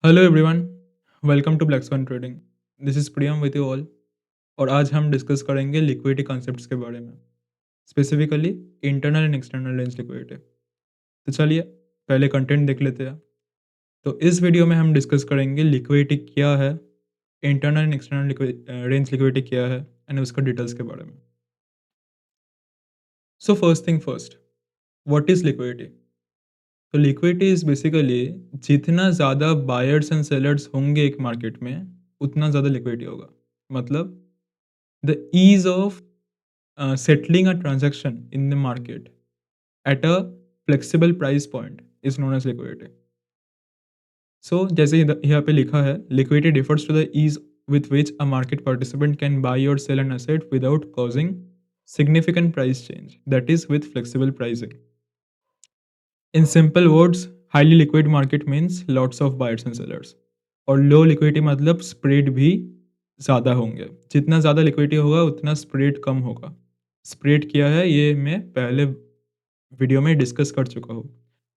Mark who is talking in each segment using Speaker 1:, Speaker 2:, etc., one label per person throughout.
Speaker 1: Hello everyone, welcome to Black Swan Trading. This is Priyam with you all. और आज हम discuss करेंगे liquidity concepts के बारे में, specifically internal and external range liquidity. तो चलिए पहले कंटेंट देख लेते हैं। तो इस वीडियो में हम डिस्कस करेंगे लिक्विडिटी क्या है, internal and external range liquidity क्या है एंड उसका डिटेल्स के बारे में। So first thing first, what is liquidity? तो लिक्विडिटी इज़ बेसिकली जितना ज़्यादा बायर्स एंड सेलर्स होंगे एक मार्केट में, उतना ज़्यादा लिक्विडिटी होगा। मतलब the ease of settling a transaction in the market at a flexible price point is known as liquidity. So जैसे यहाँ पे लिखा है, liquidity refers to the ease with which a market participant can buy or sell an asset without causing significant price change, that is with flexible pricing. In simple words, highly liquid market means lots of buyers and sellers. और लो liquidity मतलब spread भी ज़्यादा होंगे। जितना ज़्यादा liquidity होगा उतना spread कम होगा। स्प्रेड क्या है ये मैं पहले वीडियो में डिस्कस कर चुका हूँ।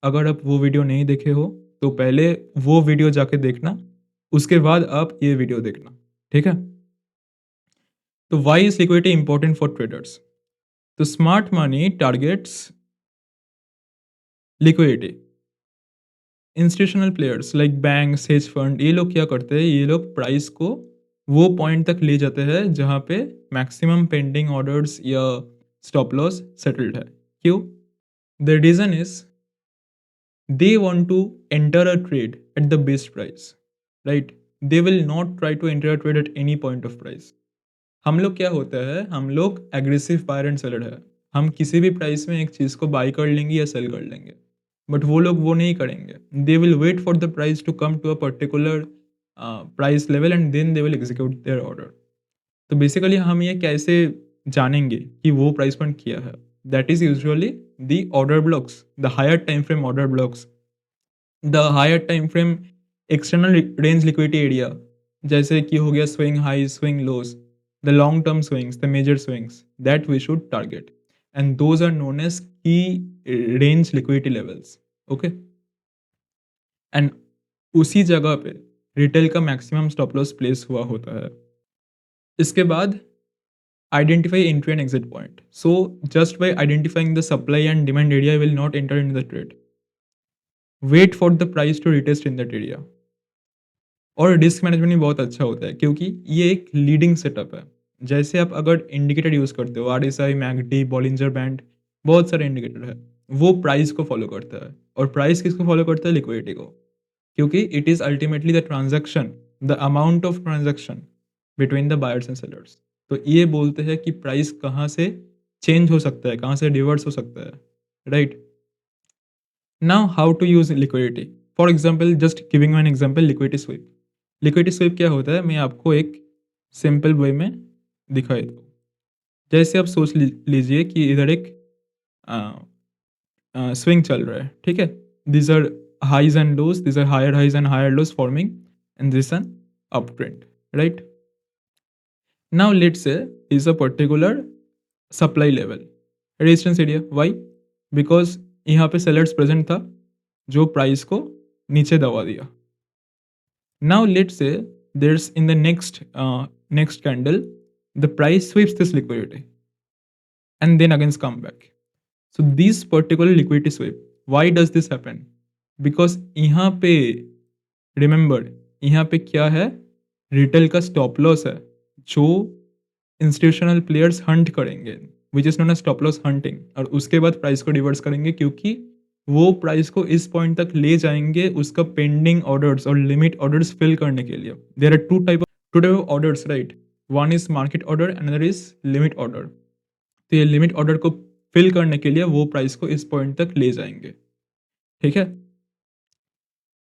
Speaker 1: अगर आप वो वीडियो नहीं देखे हो तो पहले वो वीडियो जाके देखना, उसके बाद आप ये वीडियो देखना, ठीक है? तो why is liquidity important for traders? तो smart money targets liquidity. Institutional players like banks, hedge fund, ये लोग क्या करते हैं, ये लोग प्राइस को वो पॉइंट तक ले जाते हैं जहाँ पे मैक्सिमम पेंडिंग ऑर्डर्स या स्टॉप लॉस सेटल्ड है। क्यों? The reason is they want to enter a trade at the best price, right? They will not try to enter a trade at any point of price. हम लोग क्या होता है, हम लोग एग्रेसिव बायर एंड सेलर है। हम किसी भी प्राइस में एक चीज़ को बाई कर लेंगे या सेल कर लेंगे, बट वो लोग वो नहीं करेंगे। They will wait for the price to come to a particular price level and then they will execute their order. तो बेसिकली हम ये कैसे जानेंगे कि वो प्राइस पॉइंट क्या है? That is usually the order blocks, the higher time frame order blocks, the higher time frame external range liquidity area, जैसे कि हो गया swing high, swing lows, the long term swings, the major swings that we should target, and those are known as key range liquidity levels. Okay, and उसी जगह पे retail का maximum stop loss place हुआ होता है। इसके बाद identify entry and exit point. So just by identifying the supply and demand area will not enter in the trade, wait for the price to retest in that area. और risk management भी बहुत अच्छा होता है क्योंकि ये एक leading setup है। जैसे आप अगर इंडिकेटर यूज़ करते हो, RSI, मैकडी, बॉलिंजर बैंड, बहुत सारे इंडिकेटर है, वो प्राइस को फॉलो करता है। और प्राइस किसको फॉलो करता है? लिक्विडिटी को, क्योंकि it is ultimately the transaction, the amount of transaction between the buyers and sellers. तो ये बोलते हैं कि प्राइस कहाँ से चेंज हो सकता है, कहाँ से रिवर्स हो सकता है, right? Now how to use liquidity? For example, just giving an example, liquidity sweep. Liquidity sweep क्या होता है, मैं आपको एक सिंपल वे में दिखाई दूँ। जैसे आप सोच लीजिए कि इधर एक स्विंग चल रहा है, ठीक है? This are highs and lows, this are higher highs and higher lows forming, and this an uptrend, right? Now let's say is a particular supply level, resistance area. Why? Because यहाँ पे sellers present था जो price को नीचे दबा दिया। Now let's say there's in the next candle, the price sweeps this liquidity and then again come back. So this particular liquidity sweep, why does this happen? Because यहाँ पे remember, यहाँ पे क्या है, रिटेल का स्टॉप लॉस है जो institutional players hunt करेंगे, which is known as stop loss hunting, और उसके बाद प्राइस को रिवर्स करेंगे क्योंकि वो प्राइस को इस पॉइंट तक ले जाएंगे उसका पेंडिंग ऑर्डर्स और लिमिट ऑर्डर्स फिल करने के लिए। There are two type of orders, right? One is market order, another is limit order. तो ये लिमिट ऑर्डर को फिल करने के लिए वो प्राइस को इस पॉइंट तक ले जाएंगे, ठीक है?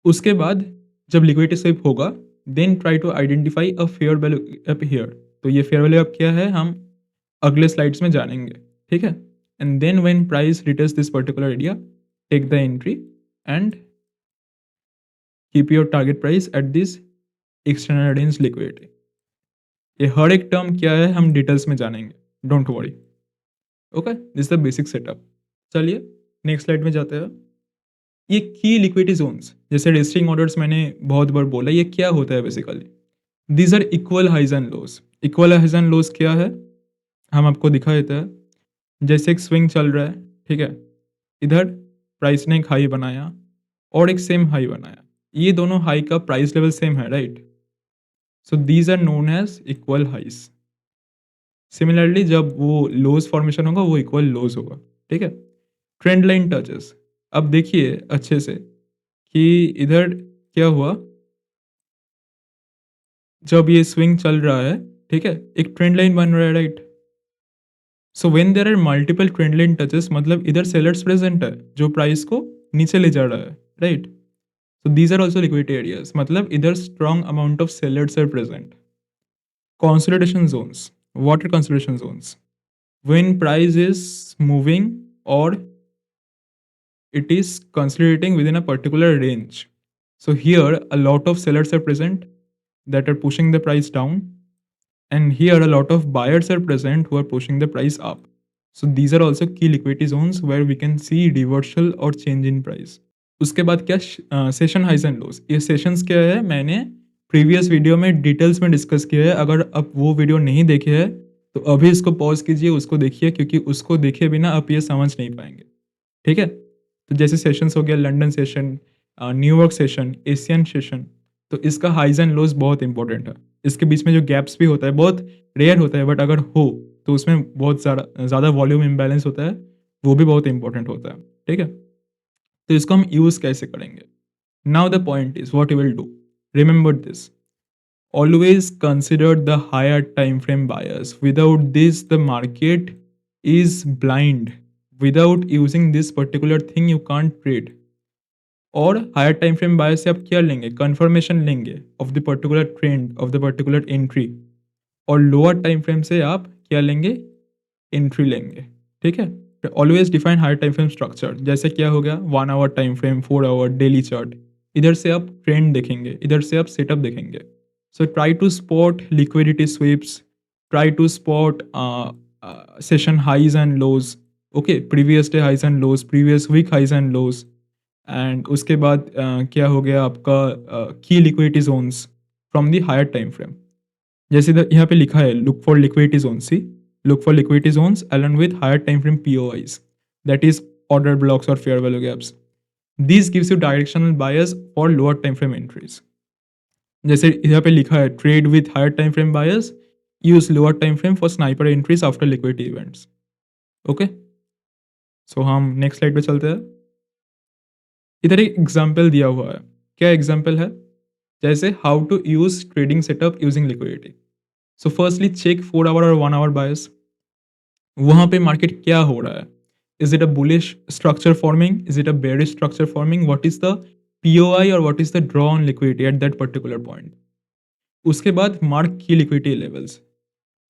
Speaker 1: उसके बाद जब लिक्विडिटी स्वीप होगा, then try to identify a fair value up here. तो ये फेयर वैल्यू अप क्या है, हम अगले स्लाइड्स में जानेंगे, ठीक है? And then when price retest this particular area, take the entry and keep your target price at this external range liquidity. ये हर एक टर्म क्या है हम डिटेल्स में जानेंगे, don't worry. Okay, this the basic setup. चलिए नेक्स्ट स्लाइड में जाते हैं। ये की लिक्विडिटी जोन्स जैसे रेस्टिंग ऑर्डर्स मैंने बहुत बार बोला, ये क्या होता है basically? These are equal highs and lows. Equal highs and lows क्या है, हम आपको दिखा देते हैं। जैसे एक स्विंग चल रहा है, ठीक है, इधर प्राइस ने एक हाई बनाया और एक सेम हाई बनाया, ये दोनों हाई का प्राइस लेवल सेम है, right? So these are known as equal highs. Similarly जब वो लोज फॉर्मेशन होगा वो इक्वल लोज होगा, ठीक है। ट्रेंड लाइन टचेस, अब देखिए अच्छे से कि इधर क्या हुआ, जब ये स्विंग चल रहा है, ठीक है, एक ट्रेंड लाइन बन रहा है, right? So when there are multiple trend line touches, मतलब इधर सेलर्स प्रेजेंट है जो प्राइस को नीचे ले जा रहा है, right? So these are also liquidity areas, मतलब इधर strong amount of sellers are present. Consolidation zones. What are consolidation zones? When price is moving or it is consolidating within a particular range. So here a lot of sellers are present that are pushing the price down, and here a lot of buyers are present who are pushing the price up. So these are also key liquidity zones where we can see reversal or change in price. उसके बाद क्या, session highs and लोज। ये sessions क्या है, मैंने previous video में details में discuss किया है। अगर आप वो वीडियो नहीं देखे है तो अभी इसको पॉज कीजिए, उसको देखिए, क्योंकि उसको देखे बिना आप ये समझ नहीं पाएंगे, ठीक है। तो जैसे सेशंस हो गया, London session, New York session, Asian session, तो इसका हाइज एंड लोज बहुत इंपॉर्टेंट है। इसके बीच में जो गैप्स भी होता है बहुत रेयर होता है, बट अगर हो तो उसमें बहुत ज़्यादा वॉल्यूम इम्बैलेंस होता है, वो भी बहुत इंपॉर्टेंट होता है, ठीक है। तो इसको हम यूज़ कैसे करेंगे? Now the point is what you will do, remember this, always consider the higher time frame bias. Without this the market is blind. Without using this particular thing you can't trade. और higher time frame bias से आप क्या लेंगे, confirmation लेंगे of the particular trend of the particular entry, और lower time frame से आप क्या लेंगे, एंट्री लेंगे, ठीक है। Always define higher time frame structure. जैसे क्या हो गया, 1 hour time frame, 4 hour, daily chart, इधर से आप ट्रेंड देखेंगे, इधर से आप सेटअप देखेंगे। So try to spot liquidity sweeps, try to spot session highs and lows, okay, previous day highs and lows, previous week highs and lows, and उसके बाद क्या हो गया आपका key liquidity zones from the higher time frame। जैसे यहाँ पे लिखा है look for liquidity zones, see, look for liquidity zones along with higher time frame POIs, that is order blocks or fair value gaps. This gives you directional bias for lower time frame entries। जैसे यहाँ पे लिखा है trade with higher time frame buyers, use lower time frame for sniper entries after liquidity events, okay. So हम next slide पे चलते हैं। इधर एक एग्जांपल दिया हुआ है, क्या एग्जांपल है, जैसे how to use trading setup using liquidity. So firstly check 4 hour और 1 आवर बायर्स, वहाँ पे मार्केट क्या हो रहा है, is it a bullish structure forming, is it a bearish structure forming, what is the POI और what is the draw on liquidity at that particular point. उसके बाद मार्क की लिक्विडिटी लेवल्स,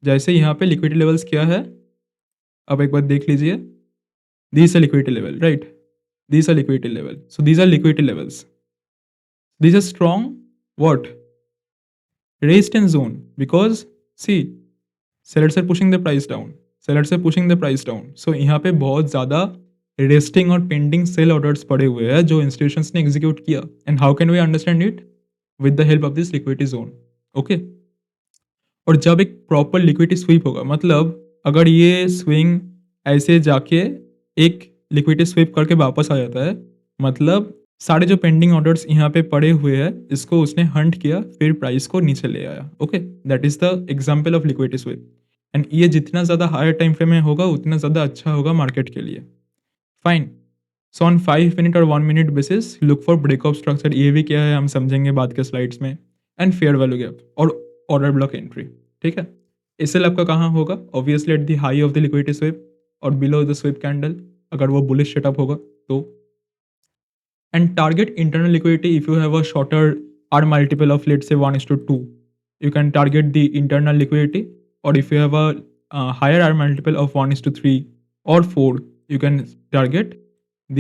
Speaker 1: जैसे यहाँ पे लिक्विडिटी लेवल्स क्या है, अब एक बार देख लीजिए, these are liquidity level, right? These are liquidity level. So these are liquidity levels. These are strong what? Resistance zone, because see, sellers are pushing the price down. Sellers are pushing the price down. So यहाँ पे बहुत ज़्यादा resting और pending cell orders पड़े हुए हैं जो institutions ने एग्जीक्यूट किया, and how can we understand it, with the help of this liquidity zone, okay. और जब एक प्रॉपर लिक्विडिटी स्वीप होगा, मतलब अगर ये स्विंग ऐसे जाके एक लिक्विडिटी स्वीप करके वापस आ जाता है, मतलब सारे जो पेंडिंग ऑर्डर्स यहाँ पे पड़े हुए हैं इसको उसने हंट किया, फिर प्राइस को नीचे ले आया, okay, that is the example of liquidity SVEEP. And ये जितना ज़्यादा हायर टाइम फ्रेम में होगा उतना ज़्यादा अच्छा होगा मार्केट के लिए, फाइन। सो ऑन 5 मिनट और 1 minute basis look for breakup structure, ये भी क्या है हम समझेंगे बाद के स्लाइड्स में, एंड फेयर वैल्यू गैप और ऑर्डर ब्लॉक एंट्री, ठीक है। एसएल आपका कहाँ होगा, obviously at the high of the liquidity sweep और बिलो द स्वीप कैंडल, अगर वो बुलिश सेटअप होगा तो। And target internal liquidity, if you have a shorter R multiple of let's say 1:2, you can target the internal liquidity, और if you have a higher R multiple of 1:3 और 4, you can target the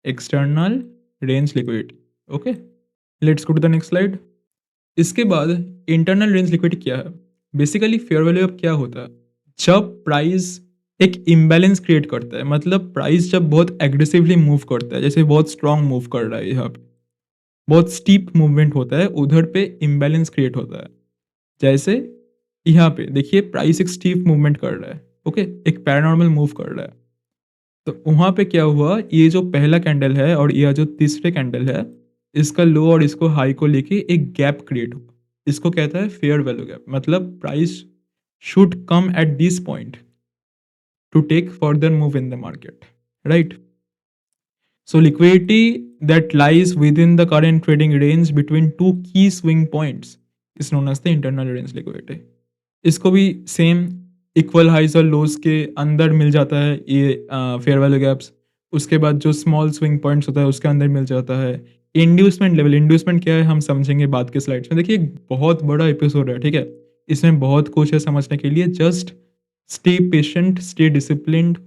Speaker 1: external range liquidity, okay. Let's go to the next slide. इसके बाद internal range liquidity क्या है, basically fair value अब क्या होता है, जब प्राइस एक इम्बैलेंस क्रिएट करता है। मतलब प्राइस जब बहुत एग्रेसिवली मूव करता है, जैसे बहुत स्ट्रांग मूव कर रहा है यहाँ पे, बहुत स्टीप मूवमेंट होता है, उधर पे इम्बैलेंस क्रिएट होता है। जैसे यहाँ पे देखिए प्राइस एक स्टीप मूवमेंट कर रहा है, ओके, एक पैरानॉर्मल मूव कर रहा है। तो वहाँ पे क्या हुआ, ये जो पहला कैंडल है और यह जो तीसरे कैंडल है, इसका लो और इसको हाई को लेके एक गैप क्रिएट हुआ। इसको कहता है फेयर वैल्यू गैप। मतलब price should come at this point to take further move in the market, right? So liquidity that lies within the current trading range between two key swing points is known as the internal range liquidity. इसको भी same equal highs और लोज के अंदर मिल जाता है ये fair value gaps. उसके बाद जो स्मॉल स्विंग पॉइंट्स होता है उसके अंदर मिल जाता है। इंड्यूसमेंट लेवल, इंड्यूसमेंट क्या है हम समझेंगे बाद के स्लाइड्स में। देखिए बहुत बड़ा एपिसोड है, ठीक है, इसमें बहुत कुछ है समझने के लिए। Just stay patient, stay disciplined,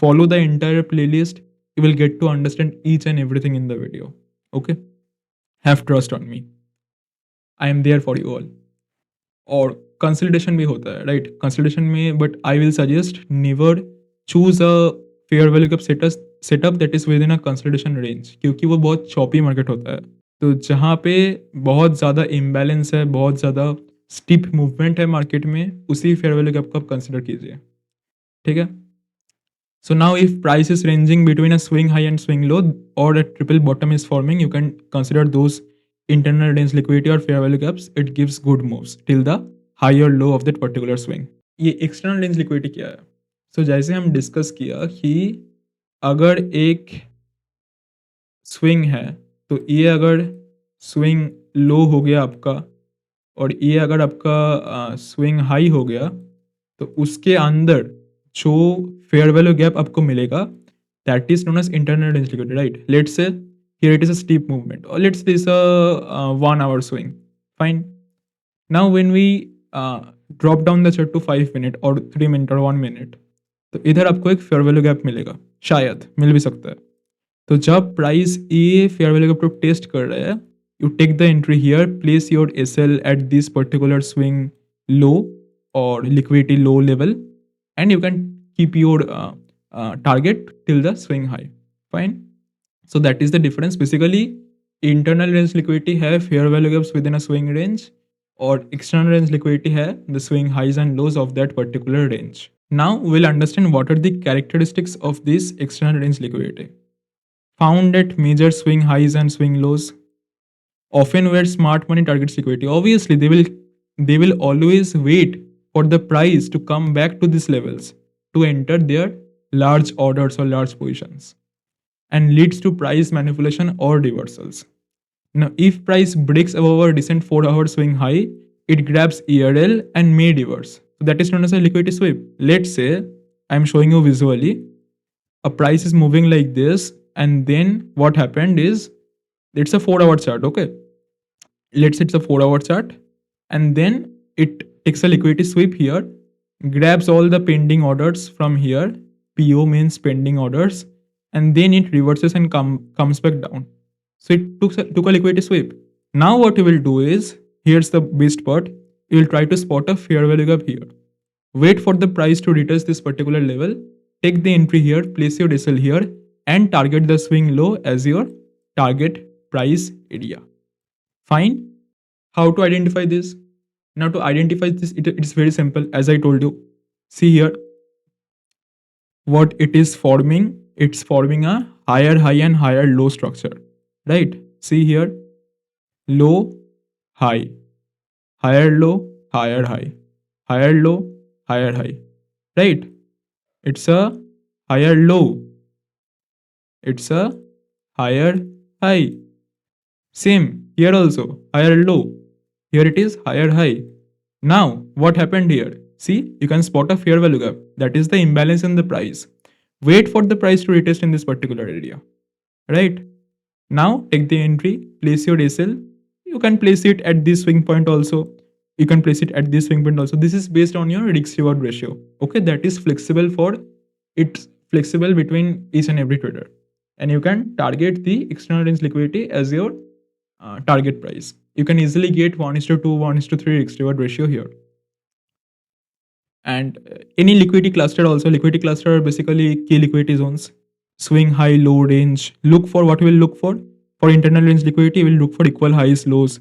Speaker 1: follow the entire playlist. You will get to understand each and everything in the video. Okay? Have trust on me. I am there for you all. और consultation भी होता है, right? Consultation में but I will suggest never choose a fair value cup setup that is with in a consultation range, क्योंकि वो बहुत choppy market होता है। तो जहाँ पे बहुत ज़्यादा इम्बैलेंस है, बहुत ज़्यादा स्टिप मूवमेंट है मार्केट में, उसी फेयर वैल्यू कप को आप कंसिडर कीजिए, ठीक है? So now if price is ranging between a swing high and swing low or a triple bottom is forming, you can consider those internal range liquidity or fair value gaps. It gives good moves till the high or low of that particular swing. ये external range liquidity क्या है? So जैसे हम discuss किया कि अगर एक swing है तो ये अगर स्विंग लो हो गया आपका और ये अगर आपका स्विंग हाई हो गया, तो उसके अंदर जो फेयर वैल्यू गैप आपको मिलेगा that is known as internal range liquidity, right? Let's say here it is a steep movement और let's this 1 hour swing, fine. Now when we drop down the chart to 5 minute or 3 minute or 1 minute, तो इधर आपको एक fair value gap मिलेगा, शायद मिल भी सकता है। तो जब प्राइस ये फेयर वैल्यू गैप को टेस्ट कर रहा है, you take the entry here, place your SL at this particular swing low or liquidity low level, and you can keep your target till the swing high, fine. So that is the difference. Basically internal range liquidity है fair value gaps within a swing range, और external range liquidity है the swing highs and lows of that particular range. Now we'll understand what are the characteristics of this external range liquidity found at major swing highs and swing lows. Often where smart money targets liquidity, obviously they will always wait for the price to come back to these levels to enter their large orders or large positions, and leads to price manipulation or reversals. Now if price breaks above a recent 4-hour swing high, it grabs ERL and may reverse. So that is known as a liquidity sweep. Let's say I'm showing you visually a price is moving like this, and then what happened is it's a 4-hour chart, okay? Let's say it's a 4-hour chart, and then it takes a liquidity sweep here, grabs all the pending orders from here, PO means pending orders, and then it reverses and comes back down. So it took a liquidity sweep. Now what you will do is, here's the best part, you will try to spot a fair value gap here, wait for the price to retest this particular level, take the entry here, place your SL here, and target the swing low as your target price area. Fine. How to identify this? Now to identify this, it's very simple. As I told you, see here what it is forming. It's forming a higher high and higher low structure, right? See here, low, high, higher low, higher high, higher low, higher high, right? It's a higher low, it's a higher high. Same here also, higher low. Here it is higher high. Now, what happened here? See, you can spot a fair value gap. That is the imbalance in the price. Wait for the price to retest in this particular area, right? Now, take the entry, place your SL. You can place it at this swing point also. You can place it at this swing point also. This is based on your risk reward ratio. Okay, that is flexible for it's flexible between each and every trader. And you can target the external range liquidity as your target price. You can easily get 1:2, 1:3 risk reward ratio here. and any liquidity cluster also. Liquidity cluster are basically key liquidity zones. Swing high, low range. Look for what we will look for. For internal range liquidity, we will look for equal highs, lows,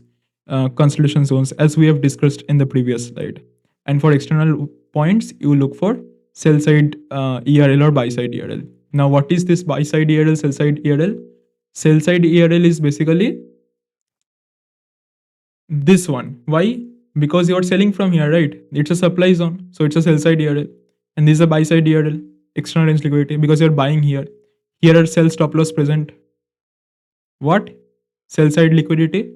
Speaker 1: consolidation zones, as we have discussed in the previous slide. And for external points, you look for sell side ERL or buy side ERL. Now, what is this buy side ERL, sell side ERL? Sell side ERL is basically this one. Why? Because you are selling from here, right? It's a supply zone, so it's a sell side ERL, and this is a buy side ERL, external range liquidity, because you're buying here. Here are sell stop loss present. What? Sell side liquidity,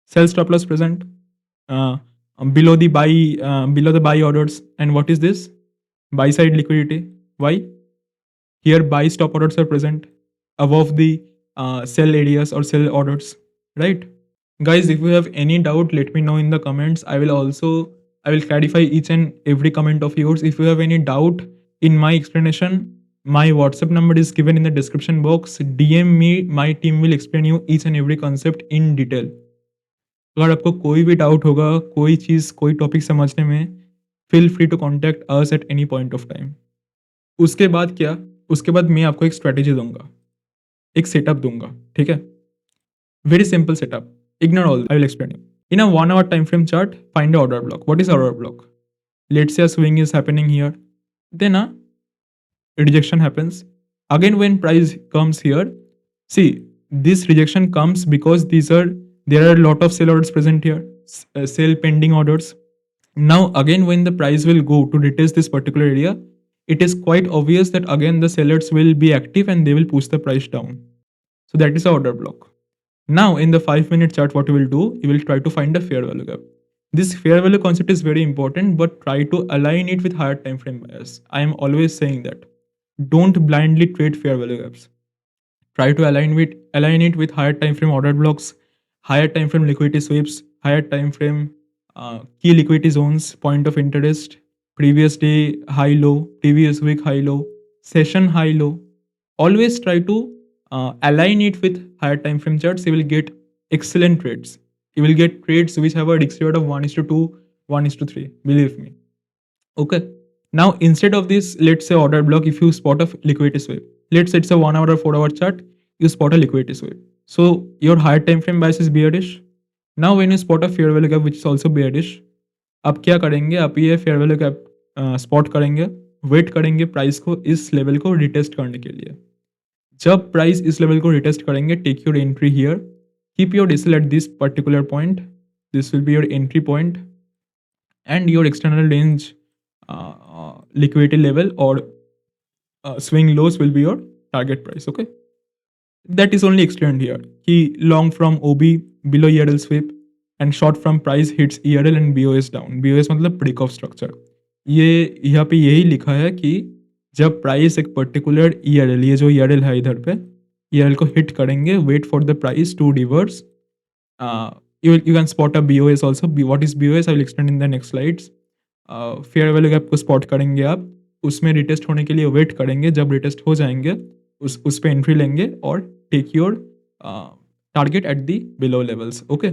Speaker 1: sell stop loss present uh, below the buy orders. And what is this? Buy side liquidity. Why? Here buy stop orders are present above the sell areas or sell orders, right? Guys, if you have any doubt, let me know in the comments. I will clarify each and every comment of yours. If you have any doubt in my explanation, my WhatsApp number is given in the description box. DM me, my team will explain you each and every concept in detail. अगर आपको कोई भी doubt होगा, कोई चीज़, कोई topic समझने में, feel free to contact us at any point of time. उसके बाद क्या? उसके बाद मैं आपको एक स्ट्रैटेजी दूंगा, एक सेटअप दूंगा, ठीक है? Very simple setup. Ignore all. I will explain you. In a 1 hour time frame chart, find a order block. What is order block? Let's say a swing is happening here. Then a rejection happens. Again, when price comes here, see, this rejection comes because there are a lot of sell orders present here. Sell pending orders. Now, again, when the price will go to retest this particular area, it is quite obvious that again the sellers will be active and they will push the price down. So that is the order block. Now, in the 5-minute chart, what you will do, you will try to find a fair value gap. This fair value concept is very important, but try to align it with higher time frame bias. I am always saying that. Don't blindly trade fair value gaps. Try to align it with higher time frame order blocks, higher time frame liquidity sweeps, higher time frame key liquidity zones, point of interest, previous day high low, previous week high low, session high low. Always try to align it with higher time frame charts. You will get excellent trades. You will get trades which have a risk reward of 1:2, 1:3. Believe me. Okay. Now, instead of this, let's say order block, if you spot a liquidity sweep, let's say it's a 1 hour or 4 hour chart, you spot a liquidity sweep. So your higher time frame bias is bearish. Now, when you spot a fair value gap which is also bearish, आप क्या करेंगे? आप ये fair value gap spot करेंगे, wait करेंगे price को इस level को रिटेस्ट करने के लिए. जब प्राइस इस लेवल को रिटेस्ट करेंगे, take your entry here, keep your the SL at this particular point. This will be your entry point and your external range liquidity level or swing lows will be your target price. Okay, that is only explained here. Ki long from OB below ERL sweep and short from price hits ERL and BOS down. BOS मतलब break of structure. ये यहाँ पे यही लिखा है कि जब price एक पर्टिकुलर ERL, ये जो ERL है इधर पे, ERL को हिट करेंगे, wait for the price to reverse. You can spot a BOS also. What is BOS? I will explain in the next slides. Fair value gap को spot करेंगे आप, उसमें रिटेस्ट होने के लिए वेट करेंगे. जब रिटेस्ट हो जाएंगे उस पर एंट्री लेंगे और take your target at the below levels. Okay,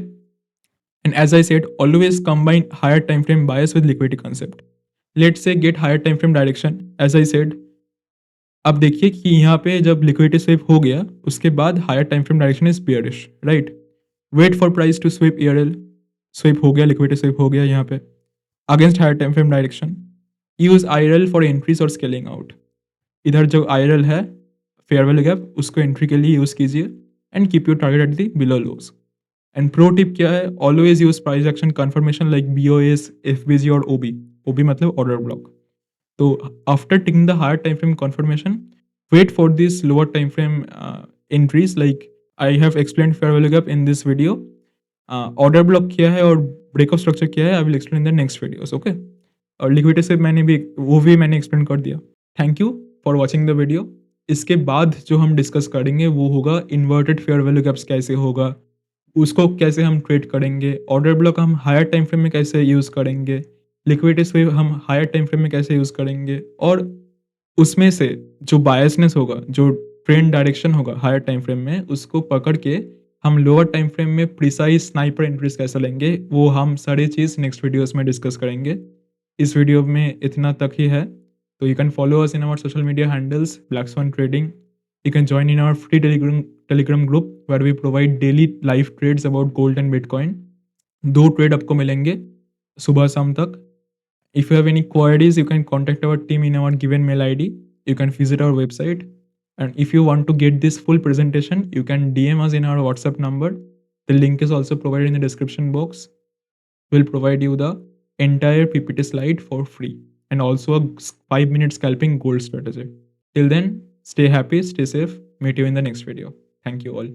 Speaker 1: and as I said, always combine higher time frame bias with liquidity concept. Let's say get higher time frame direction. As I said, अब देखिए कि यहाँ पे जब liquidity sweep हो गया, उसके बाद higher time frame direction is bearish, right? Wait for price to sweep ERL. Sweep हो गया, लिक्विडिटी स्वीप हो गया यहाँ पे against higher time frame direction. Use IRL for entries और स्केलिंग आउट. इधर जो IRL है, फेयर वैल्यू गैप, उसको एंट्री के लिए यूज कीजिए and keep your target at the below lows. And pro tip क्या है? Always use price action confirmation like BOS, FBG और OB. OB मतलब ऑर्डर ब्लॉक. तो after taking the higher time frame confirmation, wait for this lower time frame entries like I have explain fair value gap in this video. Order block क्या है और breakup structure क्या है, I will explain in the next videos. Okay, और liquidity से मैंने explain कर दिया. Thank you for watching the video. इसके बाद जो हम डिस्कस करेंगे वो होगा इन्वर्टेड फेयर वैल्यू गैप्स कैसे होगा, उसको कैसे हम ट्रेड करेंगे, ऑर्डर ब्लॉक हम हायर टाइम फ्रेम में कैसे यूज़ करेंगे, लिक्विडिटी स्वीप हम हायर टाइम फ्रेम में कैसे यूज़ करेंगे, और उसमें से जो बायसनेस होगा, जो ट्रेंड डायरेक्शन होगा हायर टाइम फ्रेम में, उसको पकड़ के हम लोअर टाइम फ्रेम में प्रिसाइज स्नाइपर एंट्रीज कैसे लेंगे, वो हम सारी चीज़ नेक्स्ट वीडियोस में डिस्कस करेंगे. इस वीडियो में इतना तक ही है। तो you can follow us in our social media handles Black Swan Trading. You can join in our free telegram group where we provide daily live trades about gold and bitcoin। 2 trade आपको मिलेंगे सुबह शाम तक। If you have any queries, you can contact our team in our given mail ID. You can visit our website. And if you want to get this full presentation, you can DM us in our WhatsApp number. The link is also provided in the description box. We'll provide you the entire PPT slide for free and also a 5-minute scalping gold strategy. Till then, stay happy, stay safe. Meet you in the next video. Thank you all.